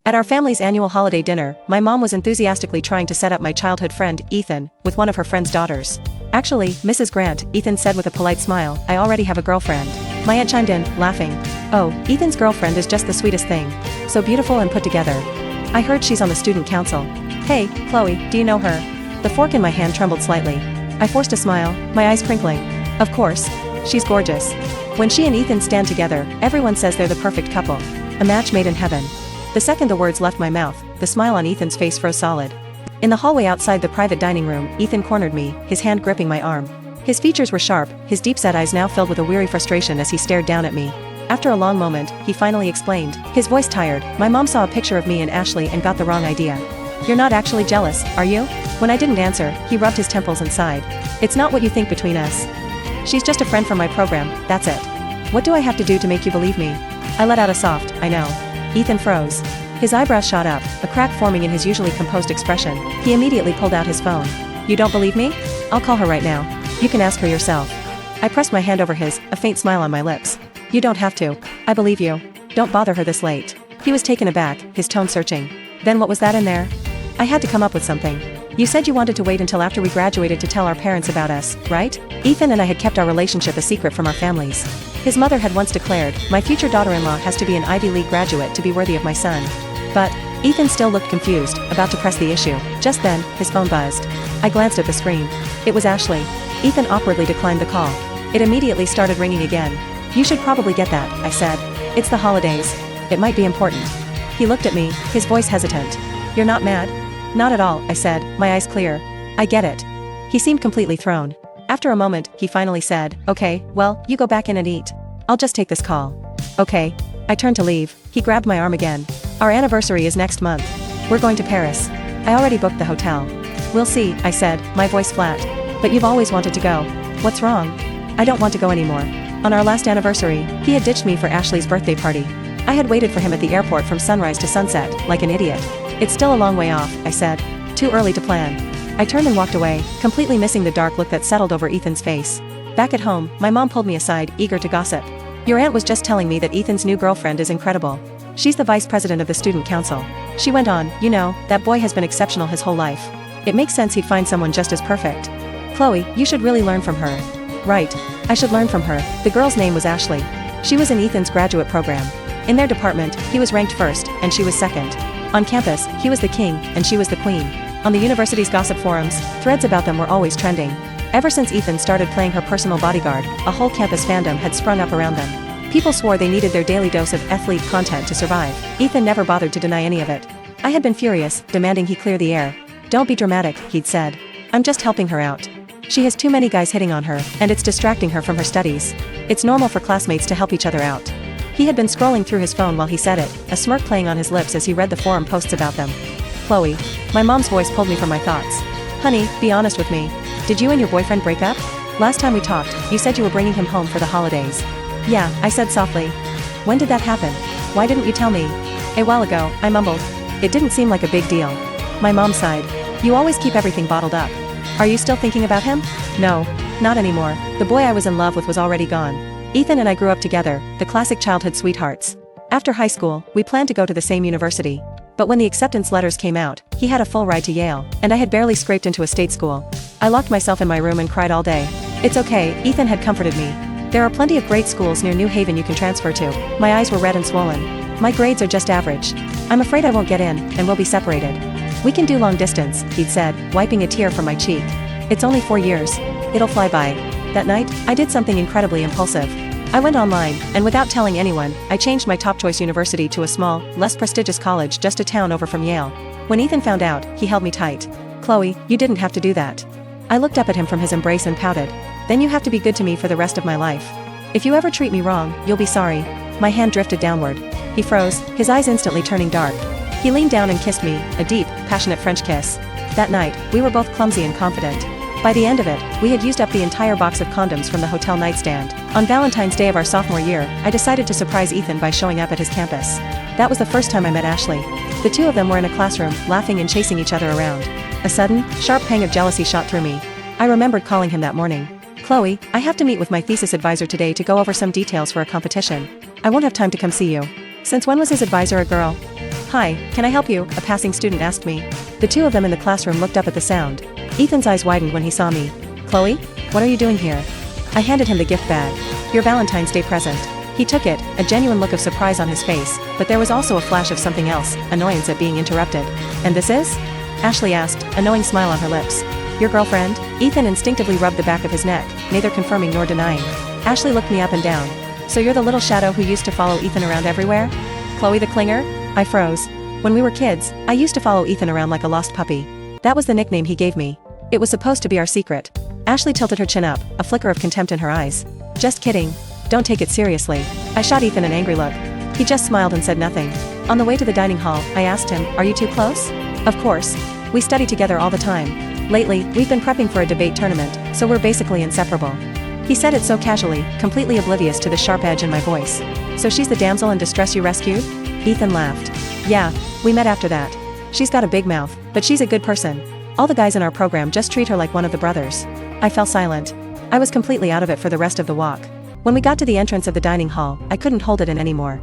At our family's annual holiday dinner, my mom was enthusiastically trying to set up my childhood friend, Ethan, with one of her friend's daughters. "Actually, Mrs. Grant," Ethan said with a polite smile, "I already have a girlfriend." My aunt chimed in, laughing. "Oh, Ethan's girlfriend is just the sweetest thing. So beautiful and put together. I heard she's on the student council." "Hey, Chloe, do you know her?" The fork in my hand trembled slightly. I forced a smile, my eyes crinkling. "Of course. She's gorgeous. When she and Ethan stand together, everyone says they're the perfect couple. A match made in heaven." The second the words left my mouth, the smile on Ethan's face froze solid. In the hallway outside the private dining room, Ethan cornered me, his hand gripping my arm. His features were sharp, his deep-set eyes now filled with a weary frustration as he stared down at me. After a long moment, he finally explained, his voice tired, "My mom saw a picture of me and Ashley and got the wrong idea. You're not actually jealous, are you?" When I didn't answer, he rubbed his temples and sighed. "It's not what you think between us. She's just a friend from my program, that's it. What do I have to do to make you believe me?" I let out a soft, "I know." Ethan froze. His eyebrows shot up, a crack forming in his usually composed expression. He immediately pulled out his phone. "You don't believe me? I'll call her right now. You can ask her yourself." I pressed my hand over his, a faint smile on my lips. "You don't have to. I believe you. Don't bother her this late." He was taken aback, his tone searching. "Then what was that in there?" I had to come up with something. "You said you wanted to wait until after we graduated to tell our parents about us, right?" Ethan and I had kept our relationship a secret from our families. His mother had once declared, "My future daughter-in-law has to be an Ivy League graduate to be worthy of my son." But Ethan still looked confused, about to press the issue. Just then, his phone buzzed. I glanced at the screen. It was Ashley. Ethan awkwardly declined the call. It immediately started ringing again. "You should probably get that," I said. "It's the holidays. It might be important." He looked at me, his voice hesitant. "You're not mad?" "Not at all," I said, my eyes clear. "I get it." He seemed completely thrown. After a moment, he finally said, "Okay, well, you go back in and eat. I'll just take this call." "Okay." I turned to leave. He grabbed my arm again. "Our anniversary is next month. We're going to Paris. I already booked the hotel." "We'll see," I said, my voice flat. "But you've always wanted to go. What's wrong?" "I don't want to go anymore." On our last anniversary, he had ditched me for Ashley's birthday party. I had waited for him at the airport from sunrise to sunset, like an idiot. "It's still a long way off," I said. "Too early to plan." I turned and walked away, completely missing the dark look that settled over Ethan's face. Back at home, my mom pulled me aside, eager to gossip. "Your aunt was just telling me that Ethan's new girlfriend is incredible. She's the vice president of the student council." She went on, "You know, that boy has been exceptional his whole life. It makes sense he'd find someone just as perfect. Chloe, you should really learn from her." Right. I should learn from her. The girl's name was Ashley. She was in Ethan's graduate program. In their department, he was ranked first, and she was second. On campus, he was the king, and she was the queen. On the university's gossip forums, threads about them were always trending. Ever since Ethan started playing her personal bodyguard, a whole campus fandom had sprung up around them. People swore they needed their daily dose of athlete content to survive. Ethan never bothered to deny any of it. I had been furious, demanding he clear the air. "Don't be dramatic," he'd said. "I'm just helping her out. She has too many guys hitting on her, and it's distracting her from her studies. It's normal for classmates to help each other out." He had been scrolling through his phone while he said it, a smirk playing on his lips as he read the forum posts about them. "Chloe." My mom's voice pulled me from my thoughts. "Honey, be honest with me. Did you and your boyfriend break up? Last time we talked, you said you were bringing him home for the holidays." "Yeah," I said softly. "When did that happen? Why didn't you tell me?" "A while ago," I mumbled. "It didn't seem like a big deal." My mom sighed. "You always keep everything bottled up. Are you still thinking about him?" "No. Not anymore. The boy I was in love with was already gone. Ethan and I grew up together, the classic childhood sweethearts. After high school, we planned to go to the same university. But when the acceptance letters came out, he had a full ride to Yale, and I had barely scraped into a state school. I locked myself in my room and cried all day. "It's okay," Ethan had comforted me. "There are plenty of great schools near New Haven you can transfer to." My eyes were red and swollen. "My grades are just average. I'm afraid I won't get in, and we'll be separated." "We can do long distance," he'd said, wiping a tear from my cheek. "It's only 4 years. It'll fly by." That night, I did something incredibly impulsive. I went online, and without telling anyone, I changed my top choice university to a small, less prestigious college just a town over from Yale. When Ethan found out, he held me tight. "Chloe, you didn't have to do that." I looked up at him from his embrace and pouted. "Then you have to be good to me for the rest of my life. If you ever treat me wrong, you'll be sorry." My hand drifted downward. He froze, his eyes instantly turning dark. He leaned down and kissed me, a deep, passionate French kiss. That night, we were both clumsy and confident. By the end of it, we had used up the entire box of condoms from the hotel nightstand. On Valentine's Day of our sophomore year, I decided to surprise Ethan by showing up at his campus. That was the first time I met Ashley. The two of them were in a classroom, laughing and chasing each other around. A sudden, sharp pang of jealousy shot through me. I remembered calling him that morning. "Chloe, I have to meet with my thesis advisor today to go over some details for a competition. I won't have time to come see you." Since when was his advisor a girl? "Hi, can I help you?" a passing student asked me. The two of them in the classroom looked up at the sound. Ethan's eyes widened when he saw me. "Chloe? What are you doing here?" I handed him the gift bag. "Your Valentine's Day present." He took it, a genuine look of surprise on his face, but there was also a flash of something else, annoyance at being interrupted. "And this is?" Ashley asked, a knowing smile on her lips. "Your girlfriend?" Ethan instinctively rubbed the back of his neck, neither confirming nor denying. Ashley looked me up and down. "So you're the little shadow who used to follow Ethan around everywhere? Chloe the clinger?" I froze. When we were kids, I used to follow Ethan around like a lost puppy. That was the nickname he gave me. It was supposed to be our secret. Ashley tilted her chin up, a flicker of contempt in her eyes. "Just kidding. Don't take it seriously." I shot Ethan an angry look. He just smiled and said nothing. On the way to the dining hall, I asked him, "Are you two close?" "Of course. We study together all the time. Lately, we've been prepping for a debate tournament, so we're basically inseparable." He said it so casually, completely oblivious to the sharp edge in my voice. "So she's the damsel in distress you rescued?" Ethan laughed. "Yeah, we met after that. She's got a big mouth, but she's a good person. All the guys in our program just treat her like one of the brothers." I fell silent. I was completely out of it for the rest of the walk. When we got to the entrance of the dining hall, I couldn't hold it in anymore.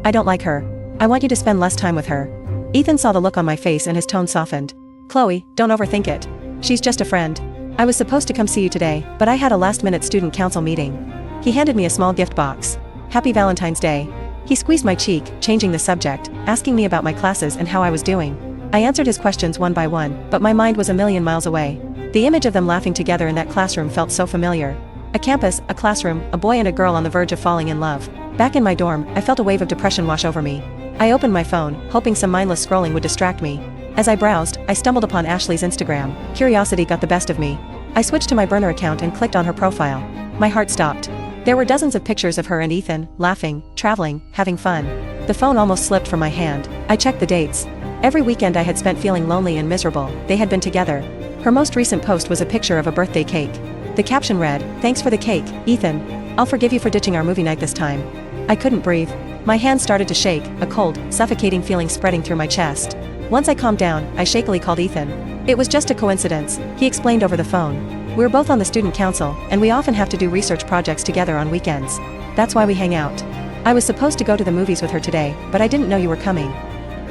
"I don't like her. I want you to spend less time with her." Ethan saw the look on my face and his tone softened. "Chloe, don't overthink it. She's just a friend. I was supposed to come see you today, but I had a last-minute student council meeting." He handed me a small gift box. "Happy Valentine's Day." He squeezed my cheek, changing the subject, asking me about my classes and how I was doing. I answered his questions one by one, but my mind was a million miles away. The image of them laughing together in that classroom felt so familiar. A campus, a classroom, a boy and a girl on the verge of falling in love. Back in my dorm, I felt a wave of depression wash over me. I opened my phone, hoping some mindless scrolling would distract me. As I browsed, I stumbled upon Ashley's Instagram. Curiosity got the best of me. I switched to my burner account and clicked on her profile. My heart stopped. There were dozens of pictures of her and Ethan, laughing, traveling, having fun. The phone almost slipped from my hand. I checked the dates. Every weekend I had spent feeling lonely and miserable, they had been together. Her most recent post was a picture of a birthday cake. The caption read, "Thanks for the cake, Ethan. I'll forgive you for ditching our movie night this time." I couldn't breathe. My hands started to shake, a cold, suffocating feeling spreading through my chest. Once I calmed down, I shakily called Ethan. "It was just a coincidence," he explained over the phone. "We're both on the student council, and we often have to do research projects together on weekends. That's why we hang out. I was supposed to go to the movies with her today, but I didn't know you were coming.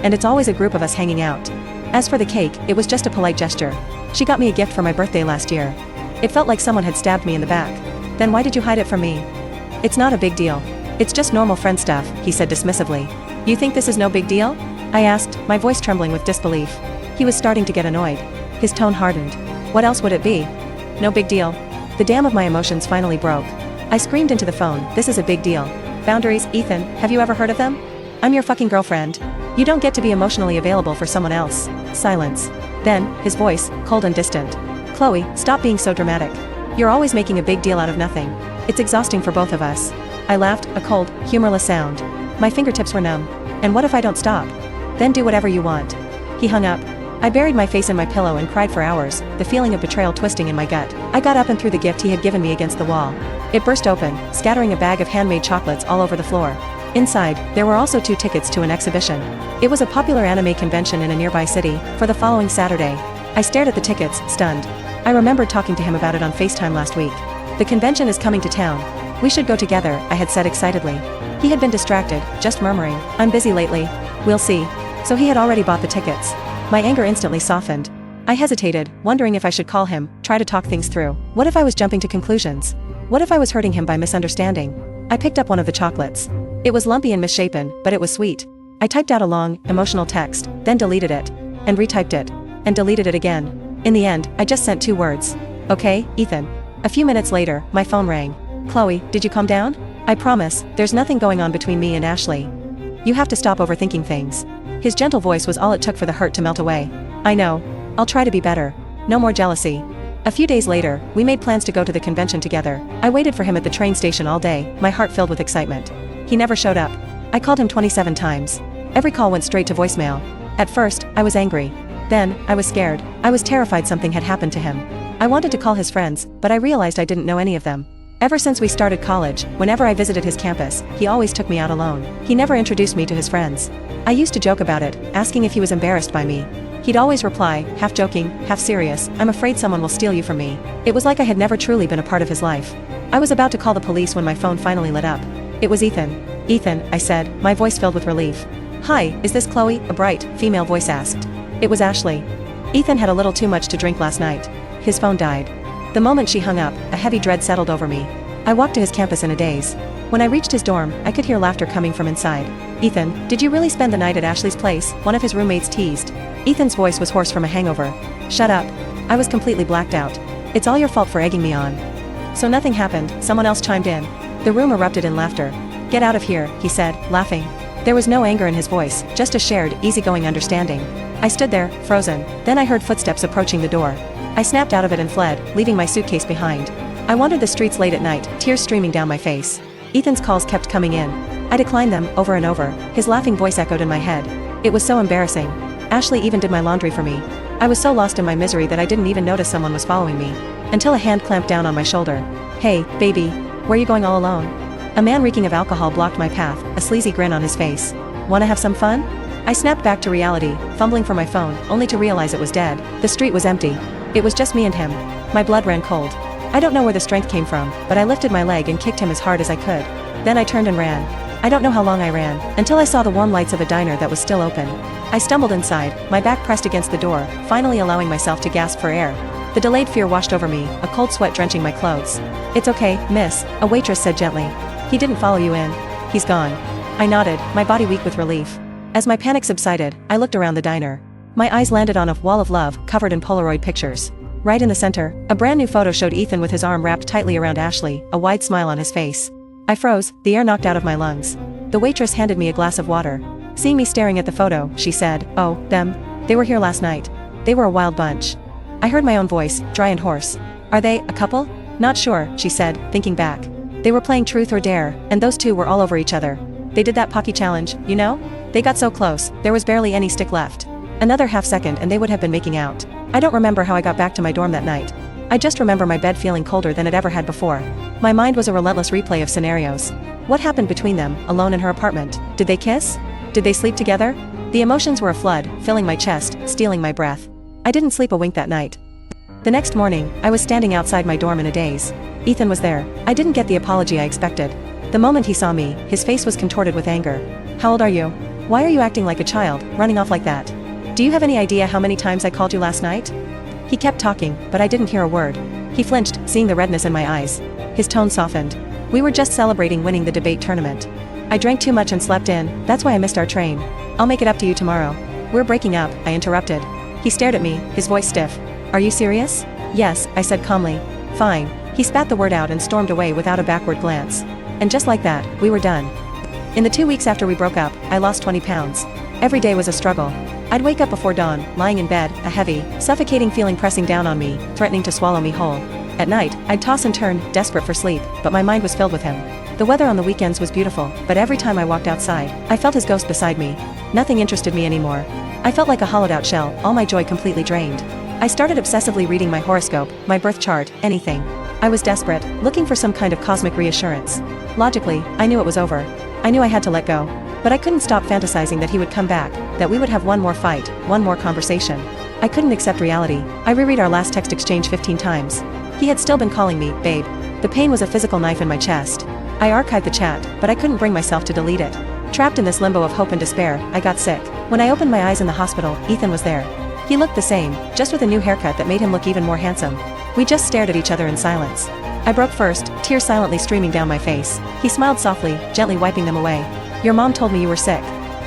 And it's always a group of us hanging out." As for the cake, it was just a polite gesture. She got me a gift for my birthday last year. It felt like someone had stabbed me in the back. "Then why did you hide it from me?" "It's not a big deal. It's just normal friend stuff," he said dismissively. "You think this is no big deal?" I asked, my voice trembling with disbelief. He was starting to get annoyed. His tone hardened. "What else would it be?" "No big deal." The dam of my emotions finally broke. I screamed into the phone, "This is a big deal. Boundaries, Ethan, have you ever heard of them? I'm your fucking girlfriend. You don't get to be emotionally available for someone else." Silence. Then, his voice, cold and distant. "Chloe, stop being so dramatic. You're always making a big deal out of nothing. It's exhausting for both of us." I laughed, a cold, humorless sound. My fingertips were numb. "And what if I don't stop?" "Then do whatever you want." He hung up. I buried my face in my pillow and cried for hours, the feeling of betrayal twisting in my gut. I got up and threw the gift he had given me against the wall. It burst open, scattering a bag of handmade chocolates all over the floor. Inside, there were also 2 tickets to an exhibition. It was a popular anime convention in a nearby city, for the following Saturday. I stared at the tickets, stunned. I remembered talking to him about it on FaceTime last week. "The convention is coming to town. We should go together," I had said excitedly. He had been distracted, just murmuring, "I'm busy lately. We'll see." So he had already bought the tickets. My anger instantly softened. I hesitated, wondering if I should call him, try to talk things through. What if I was jumping to conclusions? What if I was hurting him by misunderstanding? I picked up one of the chocolates. It was lumpy and misshapen, but it was sweet. I typed out a long, emotional text, then deleted it. And retyped it. And deleted it again. In the end, I just sent 2 words. "Okay, Ethan." A few minutes later, my phone rang. "Chloe, did you calm down? I promise, there's nothing going on between me and Ashley. You have to stop overthinking things." His gentle voice was all it took for the hurt to melt away. "I know. I'll try to be better. No more jealousy." A few days later, we made plans to go to the convention together. I waited for him at the train station all day, my heart filled with excitement. He never showed up. I called him 27 times. Every call went straight to voicemail. At first, I was angry. Then, I was scared. I was terrified something had happened to him. I wanted to call his friends, but I realized I didn't know any of them. Ever since we started college, whenever I visited his campus, he always took me out alone. He never introduced me to his friends. I used to joke about it, asking if he was embarrassed by me. He'd always reply, half joking, half serious, "I'm afraid someone will steal you from me." It was like I had never truly been a part of his life. I was about to call the police when my phone finally lit up. It was Ethan. "Ethan," I said, my voice filled with relief. "Hi, is this Chloe?" a bright, female voice asked. It was Ashley. Ethan had a little too much to drink last night. His phone died. The moment she hung up, a heavy dread settled over me. I walked to his campus in a daze. When I reached his dorm, I could hear laughter coming from inside. "Ethan, did you really spend the night at Ashley's place?" one of his roommates teased. Ethan's voice was hoarse from a hangover. "Shut up." I was completely blacked out. "It's all your fault for egging me on." "So nothing happened," someone else chimed in. The room erupted in laughter. "Get out of here," he said, laughing. There was no anger in his voice, just a shared, easygoing understanding. I stood there, frozen. Then I heard footsteps approaching the door. I snapped out of it and fled, leaving my suitcase behind. I wandered the streets late at night, tears streaming down my face. Ethan's calls kept coming in. I declined them, over and over. His laughing voice echoed in my head. It was so embarrassing. Ashley even did my laundry for me. I was so lost in my misery that I didn't even notice someone was following me. Until a hand clamped down on my shoulder. "Hey, baby. Where you going all alone?" A man reeking of alcohol blocked my path, a sleazy grin on his face. "Wanna have some fun?" I snapped back to reality, fumbling for my phone, only to realize it was dead. The street was empty. It was just me and him. My blood ran cold. I don't know where the strength came from, but I lifted my leg and kicked him as hard as I could. Then I turned and ran. I don't know how long I ran, until I saw the warm lights of a diner that was still open. I stumbled inside, my back pressed against the door, finally allowing myself to gasp for air. The delayed fear washed over me, a cold sweat drenching my clothes. "It's okay, miss," a waitress said gently. "He didn't follow you in. He's gone." I nodded, my body weak with relief. As my panic subsided, I looked around the diner. My eyes landed on a wall of love, covered in Polaroid pictures. Right in the center, a brand new photo showed Ethan with his arm wrapped tightly around Ashley, a wide smile on his face. I froze, the air knocked out of my lungs. The waitress handed me a glass of water. Seeing me staring at the photo, she said, "Oh, them. They were here last night. They were a wild bunch." I heard my own voice, dry and hoarse. "Are they a couple?" "Not sure," she said, thinking back. "They were playing truth or dare, and those two were all over each other. They did that Pocky challenge, you know? They got so close, there was barely any stick left. Another half second and they would have been making out." I don't remember how I got back to my dorm that night. I just remember my bed feeling colder than it ever had before. My mind was a relentless replay of scenarios. What happened between them, alone in her apartment? Did they kiss? Did they sleep together? The emotions were a flood, filling my chest, stealing my breath. I didn't sleep a wink that night. The next morning, I was standing outside my dorm in a daze. Ethan was there. I didn't get the apology I expected. The moment he saw me, his face was contorted with anger. "How old are you? Why are you acting like a child, running off like that? Do you have any idea how many times I called you last night?" He kept talking, but I didn't hear a word. He flinched, seeing the redness in my eyes. His tone softened. "We were just celebrating winning the debate tournament. I drank too much and slept in, that's why I missed our train. I'll make it up to you tomorrow." "We're breaking up," I interrupted. He stared at me, his voice stiff. "Are you serious?" "Yes," I said calmly. "Fine." He spat the word out and stormed away without a backward glance. And just like that, we were done. In the 2 weeks after we broke up, I lost 20 pounds. Every day was a struggle. I'd wake up before dawn, lying in bed, a heavy, suffocating feeling pressing down on me, threatening to swallow me whole. At night, I'd toss and turn, desperate for sleep, but my mind was filled with him. The weather on the weekends was beautiful, but every time I walked outside, I felt his ghost beside me. Nothing interested me anymore. I felt like a hollowed-out shell, all my joy completely drained. I started obsessively reading my horoscope, my birth chart, anything. I was desperate, looking for some kind of cosmic reassurance. Logically, I knew it was over. I knew I had to let go. But I couldn't stop fantasizing that he would come back, that we would have one more fight, one more conversation. I couldn't accept reality. I reread our last text exchange 15 times. He had still been calling me, babe. The pain was a physical knife in my chest. I archived the chat, but I couldn't bring myself to delete it. Trapped in this limbo of hope and despair, I got sick. When I opened my eyes in the hospital, Ethan was there. He looked the same, just with a new haircut that made him look even more handsome. We just stared at each other in silence. I broke first, tears silently streaming down my face. He smiled softly, gently wiping them away. "Your mom told me you were sick.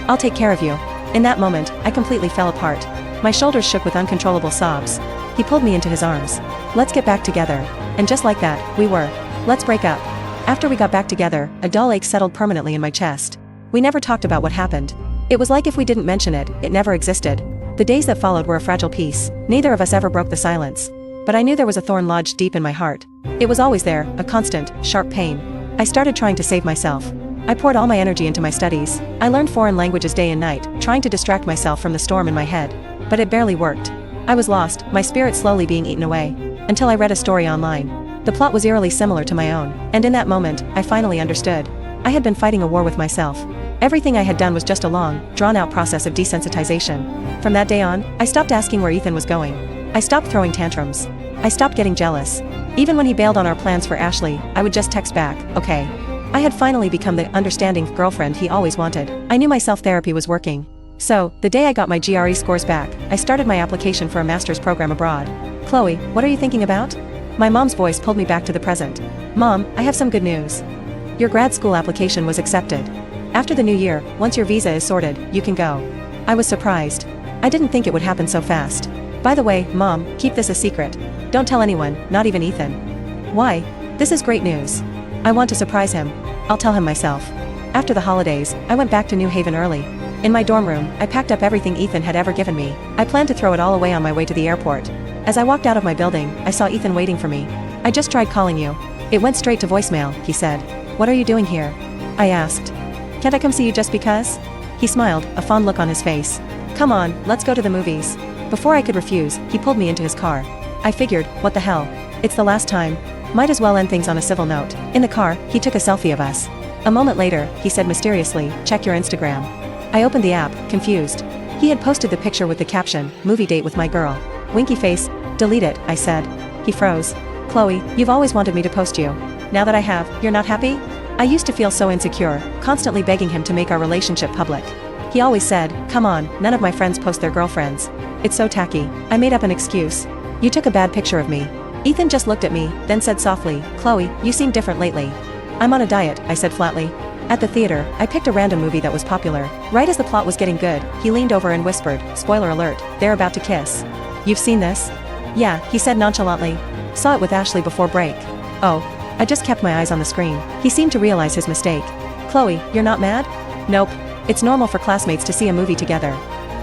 I'll take care of you." In that moment, I completely fell apart. My shoulders shook with uncontrollable sobs. He pulled me into his arms. "Let's get back together." And just like that, we were. "Let's break up." After we got back together, a dull ache settled permanently in my chest. We never talked about what happened. It was like if we didn't mention it, it never existed. The days that followed were a fragile peace. Neither of us ever broke the silence. But I knew there was a thorn lodged deep in my heart. It was always there, a constant, sharp pain. I started trying to save myself. I poured all my energy into my studies. I learned foreign languages day and night, trying to distract myself from the storm in my head. But it barely worked. I was lost, my spirit slowly being eaten away. Until I read a story online. The plot was eerily similar to my own, and in that moment, I finally understood. I had been fighting a war with myself. Everything I had done was just a long, drawn-out process of desensitization. From that day on, I stopped asking where Ethan was going. I stopped throwing tantrums. I stopped getting jealous. Even when he bailed on our plans for Ashley, I would just text back, "Okay." I had finally become the understanding girlfriend he always wanted. I knew my self-therapy was working. So, the day I got my GRE scores back, I started my application for a master's program abroad. Chloe, what are you thinking about? My mom's voice pulled me back to the present. Mom, I have some good news. Your grad school application was accepted. After the new year, once your visa is sorted, you can go. I was surprised. I didn't think it would happen so fast. By the way, Mom, keep this a secret. Don't tell anyone, not even Ethan. Why? This is great news. I want to surprise him. I'll tell him myself. After the holidays, I went back to New Haven early. In my dorm room, I packed up everything Ethan had ever given me. I planned to throw it all away on my way to the airport. As I walked out of my building, I saw Ethan waiting for me. I just tried calling you. It went straight to voicemail, he said. What are you doing here? I asked. Can't I come see you just because? He smiled, a fond look on his face. Come on, let's go to the movies. Before I could refuse, he pulled me into his car. I figured, what the hell? It's the last time. Might as well end things on a civil note. In the car, he took a selfie of us. A moment later, he said mysteriously, check your Instagram. I opened the app, confused. He had posted the picture with the caption, movie date with my girl. Winky face, delete it, I said. He froze. Chloe, you've always wanted me to post you. Now that I have, you're not happy? I used to feel so insecure, constantly begging him to make our relationship public. He always said, come on, none of my friends post their girlfriends. It's so tacky. I made up an excuse. You took a bad picture of me. Ethan just looked at me, then said softly, Chloe, you seem different lately. I'm on a diet, I said flatly. At the theater, I picked a random movie that was popular. Right as the plot was getting good, he leaned over and whispered, spoiler alert, they're about to kiss. You've seen this? Yeah, he said nonchalantly. Saw it with Ashley before break. Oh. I just kept my eyes on the screen. He seemed to realize his mistake. Chloe, you're not mad? Nope. It's normal for classmates to see a movie together.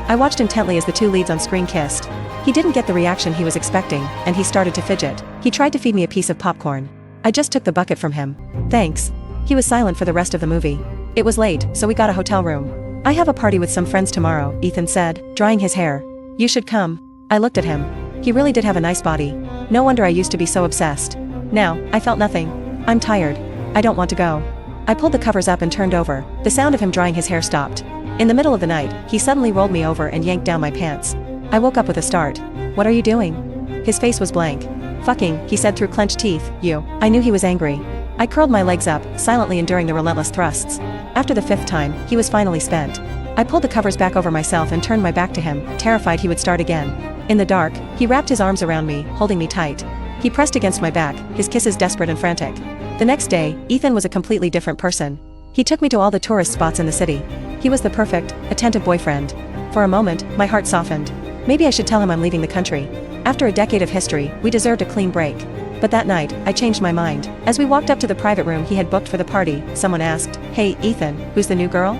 I watched intently as the two leads on screen kissed. He didn't get the reaction he was expecting, and he started to fidget. He tried to feed me a piece of popcorn. I just took the bucket from him. Thanks. He was silent for the rest of the movie. It was late, so we got a hotel room. I have a party with some friends tomorrow, Ethan said, drying his hair. You should come. I looked at him. He really did have a nice body. No wonder I used to be so obsessed. Now, I felt nothing. I'm tired. I don't want to go. I pulled the covers up and turned over. The sound of him drying his hair stopped. In the middle of the night, he suddenly rolled me over and yanked down my pants. I woke up with a start. What are you doing? His face was blank. Fucking, he said through clenched teeth, you. I knew he was angry. I curled my legs up, silently enduring the relentless thrusts. After the fifth time, he was finally spent. I pulled the covers back over myself and turned my back to him, terrified he would start again. In the dark, he wrapped his arms around me, holding me tight. He pressed against my back, his kisses desperate and frantic. The next day, Ethan was a completely different person. He took me to all the tourist spots in the city. He was the perfect, attentive boyfriend. For a moment, my heart softened. Maybe I should tell him I'm leaving the country. After a decade of history, we deserved a clean break. But that night, I changed my mind. As we walked up to the private room he had booked for the party, someone asked, Hey, Ethan, who's the new girl?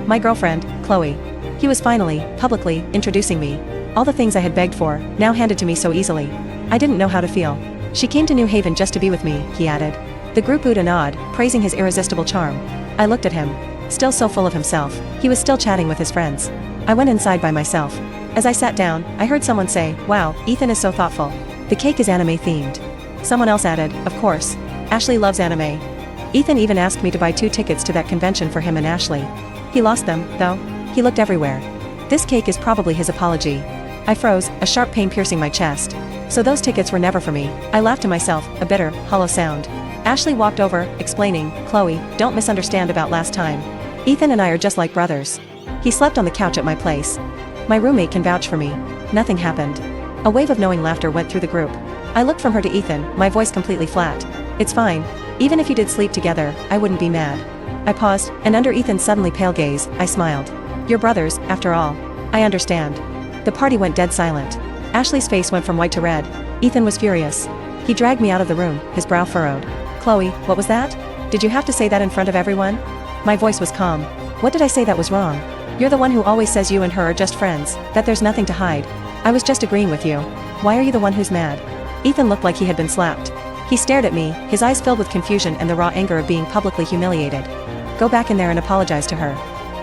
My girlfriend, Chloe. He was finally, publicly, introducing me. All the things I had begged for, now handed to me so easily. I didn't know how to feel. She came to New Haven just to be with me, he added. The group oohed and awed, praising his irresistible charm. I looked at him. Still so full of himself, he was still chatting with his friends. I went inside by myself. As I sat down, I heard someone say, Wow, Ethan is so thoughtful. The cake is anime themed. Someone else added, Of course. Ashley loves anime. Ethan even asked me to buy 2 tickets to that convention for him and Ashley. He lost them, though. He looked everywhere. This cake is probably his apology. I froze, a sharp pain piercing my chest. So those tickets were never for me. I laughed to myself, a bitter, hollow sound. Ashley walked over, explaining, Chloe, don't misunderstand about last time. Ethan and I are just like brothers. He slept on the couch at my place. My roommate can vouch for me. Nothing happened. A wave of knowing laughter went through the group. I looked from her to Ethan, my voice completely flat. It's fine. Even if you did sleep together, I wouldn't be mad. I paused, and under Ethan's suddenly pale gaze, I smiled. You're brothers, after all. I understand. The party went dead silent. Ashley's face went from white to red. Ethan was furious. He dragged me out of the room, his brow furrowed. Chloe, what was that? Did you have to say that in front of everyone? My voice was calm. What did I say that was wrong? You're the one who always says you and her are just friends, that there's nothing to hide. I was just agreeing with you. Why are you the one who's mad? Ethan looked like he had been slapped. He stared at me, his eyes filled with confusion and the raw anger of being publicly humiliated. Go back in there and apologize to her.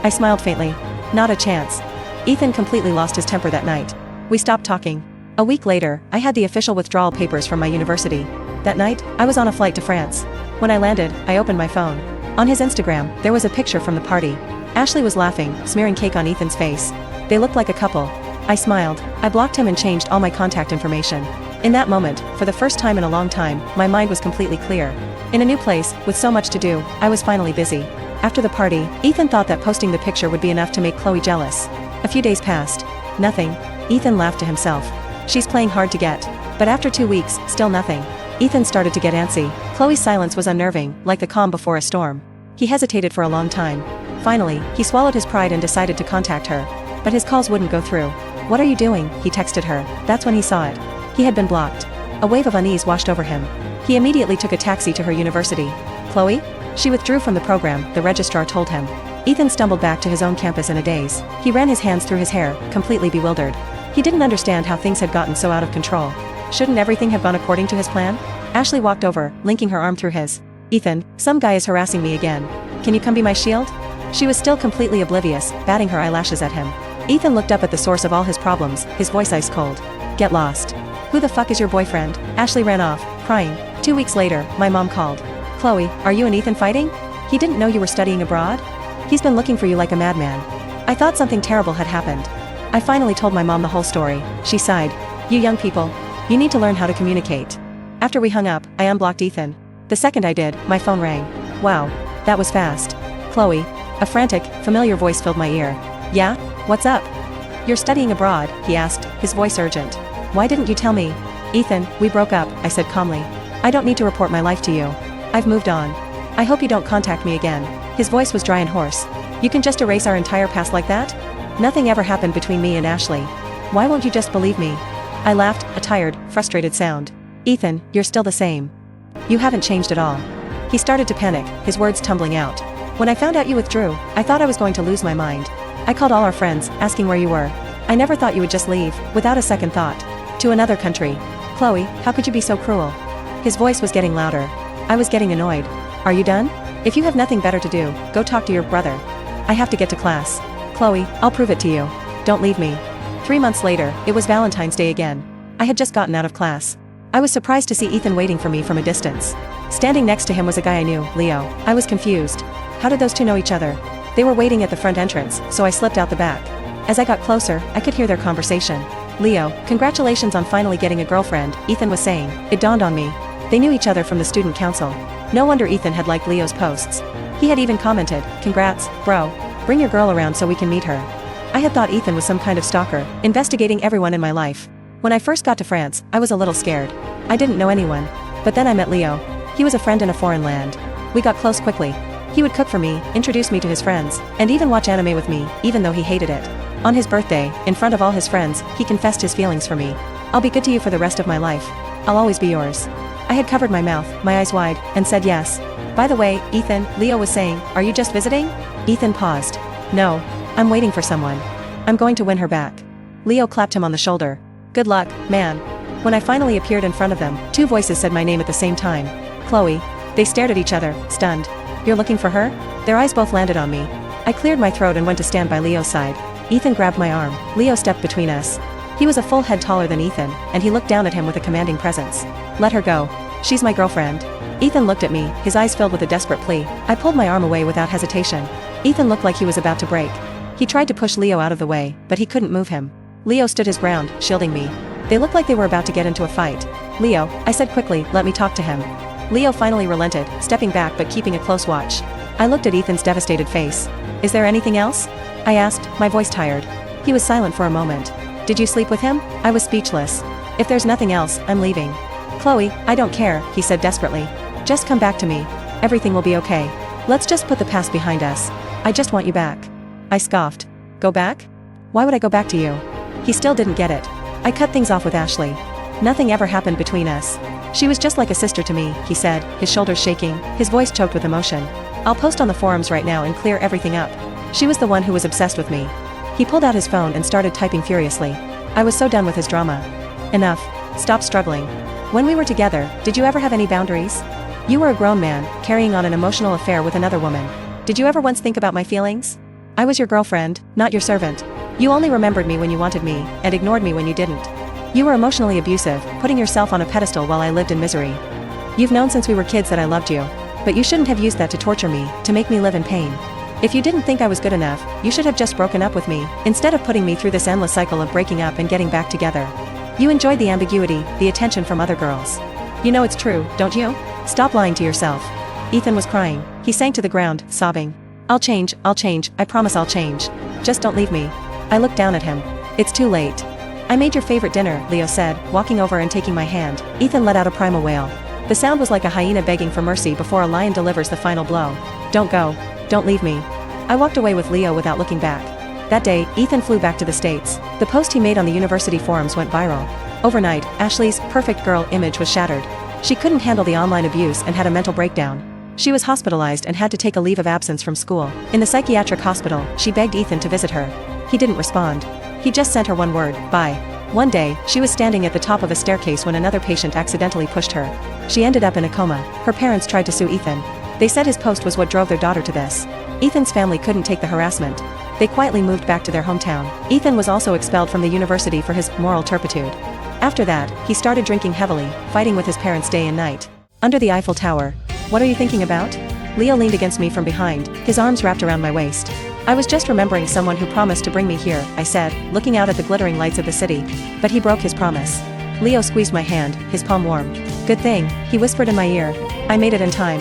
I smiled faintly. Not a chance. Ethan completely lost his temper that night. We stopped talking. A week later, I had the official withdrawal papers from my university. That night, I was on a flight to France. When I landed, I opened my phone. On his Instagram, there was a picture from the party. Ashley was laughing, smearing cake on Ethan's face. They looked like a couple. I smiled. I blocked him and changed all my contact information. In that moment, for the first time in a long time, my mind was completely clear. In a new place, with so much to do, I was finally busy. After the party, Ethan thought that posting the picture would be enough to make Chloe jealous. A few days passed. Nothing. Ethan laughed to himself. She's playing hard to get. But after 2 weeks, still nothing. Ethan started to get antsy. Chloe's silence was unnerving, like the calm before a storm. He hesitated for a long time. Finally, he swallowed his pride and decided to contact her. But his calls wouldn't go through. "What are you doing?" he texted her. That's when he saw it. He had been blocked. A wave of unease washed over him. He immediately took a taxi to her university. "Chloe?" She withdrew from the program, the registrar told him. Ethan stumbled back to his own campus in a daze. He ran his hands through his hair, completely bewildered. He didn't understand how things had gotten so out of control. Shouldn't everything have gone according to his plan? Ashley walked over, linking her arm through his. "Ethan, some guy is harassing me again. Can you come be my shield?" She was still completely oblivious, batting her eyelashes at him. Ethan looked up at the source of all his problems, his voice ice cold. "Get lost. Who the fuck is your boyfriend?" Ashley ran off, crying. 2 weeks later, my mom called. "Chloe, are you and Ethan fighting? He didn't know you were studying abroad? He's been looking for you like a madman." I thought something terrible had happened. I finally told my mom the whole story. She sighed. "You young people. You need to learn how to communicate." After we hung up, I unblocked Ethan. The second I did, my phone rang. Wow. That was fast. "Chloe." A frantic, familiar voice filled my ear. "Yeah? What's up?" "You're studying abroad," he asked, his voice urgent. "Why didn't you tell me?" "Ethan, we broke up," I said calmly. "I don't need to report my life to you. I've moved on. I hope you don't contact me again." His voice was dry and hoarse. "You can just erase our entire past like that? Nothing ever happened between me and Ashley. Why won't you just believe me?" I laughed, a tired, frustrated sound. "Ethan, you're still the same. You haven't changed at all." He started to panic, his words tumbling out. "When I found out you withdrew, I thought I was going to lose my mind. I called all our friends, asking where you were. I never thought you would just leave, without a second thought. To another country. Chloe, how could you be so cruel?" His voice was getting louder. I was getting annoyed. "Are you done? If you have nothing better to do, go talk to your brother. I have to get to class. Chloe, I'll prove it to you. Don't leave me." 3 months later, it was Valentine's Day again. I had just gotten out of class. I was surprised to see Ethan waiting for me from a distance. Standing next to him was a guy I knew, Leo. I was confused. How did those two know each other? They were waiting at the front entrance, so I slipped out the back. As I got closer, I could hear their conversation. "Leo, congratulations on finally getting a girlfriend," Ethan was saying. It dawned on me. They knew each other from the student council. No wonder Ethan had liked Leo's posts. He had even commented, "Congrats, bro. Bring your girl around so we can meet her." I had thought Ethan was some kind of stalker, investigating everyone in my life. When I first got to France, I was a little scared. I didn't know anyone. But then I met Leo. He was a friend in a foreign land. We got close quickly. He would cook for me, introduce me to his friends, and even watch anime with me, even though he hated it. On his birthday, in front of all his friends, he confessed his feelings for me. "I'll be good to you for the rest of my life. I'll always be yours." I had covered my mouth, my eyes wide, and said yes. "By the way, Ethan," Leo was saying, "are you just visiting?" Ethan paused. "No. I'm waiting for someone. I'm going to win her back." Leo clapped him on the shoulder. "Good luck, man." When I finally appeared in front of them, 2 voices said my name at the same time. "Chloe." They stared at each other, stunned. "You're looking for her?" Their eyes both landed on me. I cleared my throat and went to stand by Leo's side. Ethan grabbed my arm. Leo stepped between us. He was a full head taller than Ethan, and he looked down at him with a commanding presence. "Let her go. She's my girlfriend." Ethan looked at me, his eyes filled with a desperate plea. I pulled my arm away without hesitation. Ethan looked like he was about to break. He tried to push Leo out of the way, but he couldn't move him. Leo stood his ground, shielding me. They looked like they were about to get into a fight. "Leo," I said quickly, "let me talk to him." Leo finally relented, stepping back but keeping a close watch. I looked at Ethan's devastated face. "Is there anything else?" I asked, my voice tired. He was silent for a moment. "Did you sleep with him?" I was speechless. "If there's nothing else, I'm leaving." "Chloe, I don't care," he said desperately. "Just come back to me. Everything will be okay. Let's just put the past behind us. I just want you back." I scoffed. "Go back? Why would I go back to you?" He still didn't get it. "I cut things off with Ashley. Nothing ever happened between us. She was just like a sister to me," he said, his shoulders shaking, his voice choked with emotion. "I'll post on the forums right now and clear everything up. She was the one who was obsessed with me." He pulled out his phone and started typing furiously. I was so done with his drama. "Enough. Stop struggling. When we were together, did you ever have any boundaries? You were a grown man, carrying on an emotional affair with another woman. Did you ever once think about my feelings? I was your girlfriend, not your servant. You only remembered me when you wanted me, and ignored me when you didn't. You were emotionally abusive, putting yourself on a pedestal while I lived in misery. You've known since we were kids that I loved you. But you shouldn't have used that to torture me, to make me live in pain. If you didn't think I was good enough, you should have just broken up with me, instead of putting me through this endless cycle of breaking up and getting back together. You enjoyed the ambiguity, the attention from other girls. You know it's true, don't you? Stop lying to yourself. Ethan was crying. He sank to the ground, sobbing. I'll change, I promise I'll change. Just don't leave me. I looked down at him. It's too late. I made your favorite dinner, Leo said, walking over and taking my hand. Ethan let out a primal wail. The sound was like a hyena begging for mercy before a lion delivers the final blow. Don't go. Don't leave me. I walked away with Leo without looking back. That day, Ethan flew back to the States. The post he made on the university forums went viral. Overnight, Ashley's perfect girl image was shattered. She couldn't handle the online abuse and had a mental breakdown. She was hospitalized and had to take a leave of absence from school. In the psychiatric hospital, she begged Ethan to visit her. He didn't respond. He just sent her one word, bye. One day, she was standing at the top of a staircase when another patient accidentally pushed her. She ended up in a coma. Her parents tried to sue Ethan. They said his post was what drove their daughter to this. Ethan's family couldn't take the harassment. They quietly moved back to their hometown. Ethan was also expelled from the university for his moral turpitude. After that, he started drinking heavily, fighting with his parents day and night. Under the Eiffel Tower. What are you thinking about? Leo leaned against me from behind, his arms wrapped around my waist. I was just remembering someone who promised to bring me here, I said, looking out at the glittering lights of the city. But he broke his promise. Leo squeezed my hand, his palm warm. Good thing, he whispered in my ear. I made it in time.